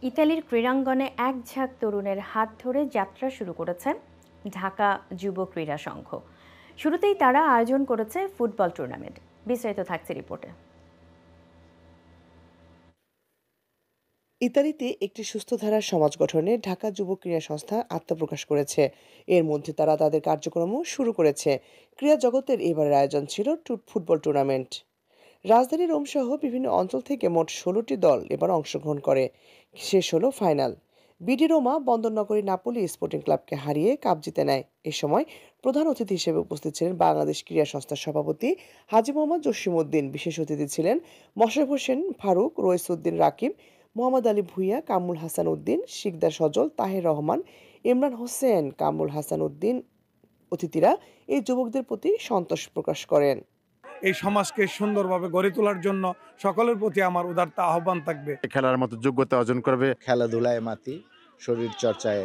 ইতালির ক্রীড়াঙ্গনে এক ঝাঁক তরুণের হাত ধরে যাত্রা শুরু করেছে ঢাকা যুব ক্রীড়া সংঘ। শুরুতেই তারা আয়োজন করেছে ফুটবল টুর্নামেন্ট। বিস্তারিত থাকছে রিপোর্টে। ইতালিতে একটি সুস্থ ধারার সমাজ গঠনে ঢাকা যুব ক্রীড়া সংস্থা আত্মপ্রকাশ করেছে। এর মধ্যে তারা তাদের কার্যক্রমও শুরু করেছে। ক্রীড়া জগতের এবারের আয়োজন ছিল ফুটবল টুর্নামেন্ট। রাজধানী রোম সহ বিভিন্ন অঞ্চল থেকে মোট ১৬টি দল এবার অংশগ্রহণ করে। শেষ হলো ফাইনাল। বিডি রোমা বন্দরনগরী নাপোলি স্পোর্টিং ক্লাবকে হারিয়ে কাপ জিতে নেয়। এ সময় প্রধান অতিথি হিসেবে উপস্থিত ছিলেন বাংলাদেশ ক্রীড়া সংস্থার সভাপতি হাজী মোহাম্মদ জসিমউদ্দিন। বিশেষ অতিথি ছিলেন মোশাররফ হোসেন ফারুক, রইসউদ্দিন রাকিব, মোহাম্মদ আলী ভূঁইয়া, কামরুল হাসান উদ্দিন, শিকদার সজল, তাহের রহমান, ইমরান হোসেন, কামরুল হাসান উদ্দিন। অতিথিরা এই যুবকদের প্রতি সন্তোষ প্রকাশ করেন। এই সমাজকে সুন্দরভাবে গড়ে তোলার জন্য সকলের প্রতি আমার উদারত আহ্বান থাকবে। খেলার মতো যোগ্যতা অর্জন করবে। খেলাধুলায় মাতি, শরীর চর্চায়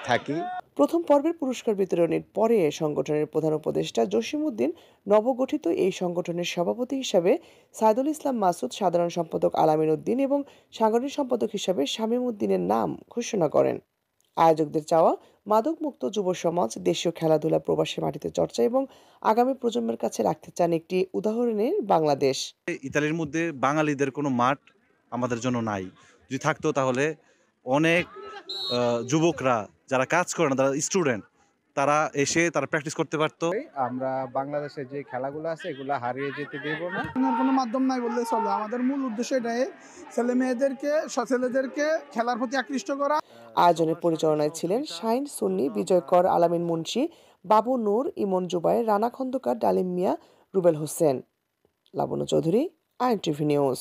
থাকি। প্রথম পর্বের পুরস্কার বিতরণের পরে সংগঠনের প্রধান উপদেষ্টা জসিমউদ্দিন নবগঠিত এই সংগঠনের সভাপতি হিসাবে সাইদুল ইসলাম মাসুদ, সাধারণ সম্পাদক আলামিন উদ্দিন এবং সাংগঠনিক সম্পাদক হিসাবে শামীম উদ্দিনের নাম ঘোষণা করেন। আয়োজকদের চাওয়া মাদকমুক্ত যুব সমাজ, দেশীয় খেলাধুলা প্রবাসী মাটিতে চর্চা এবং আগামী প্রজন্মের কাছে রাখতে চান একটি উদাহরণের বাংলাদেশ। ইতালির মধ্যে বাঙালিদের কোনো মাঠ আমাদের জন্য নাই। যদি থাকতো তাহলে অনেক যুবকরা যারা কাজ করে না, যারা স্টুডেন্ট, তারা এসে তারা প্র্যাকটিস করতে পারতো। আমরা বাংলাদেশের যে খেলাগুলো আছে এগুলো হারিয়ে যেতে দেব না। কোনো মাধ্যম নাই বললে চলে। আমাদের মূল উদ্দেশ্য এটাই, ছেলেদেরকে খেলার প্রতি আকৃষ্ট করা। আয়োজনের পরিচালনায় ছিলেন শাহিন সুন্নি, বিজয় কর, আলামিন মুন্সি, বাবু নূর, ইমন জুবায়ের, রানা খন্দকার, ডালিম মিয়া, রুবেল হোসেন। লাবণ্য চৌধুরী, INTV নিউজ।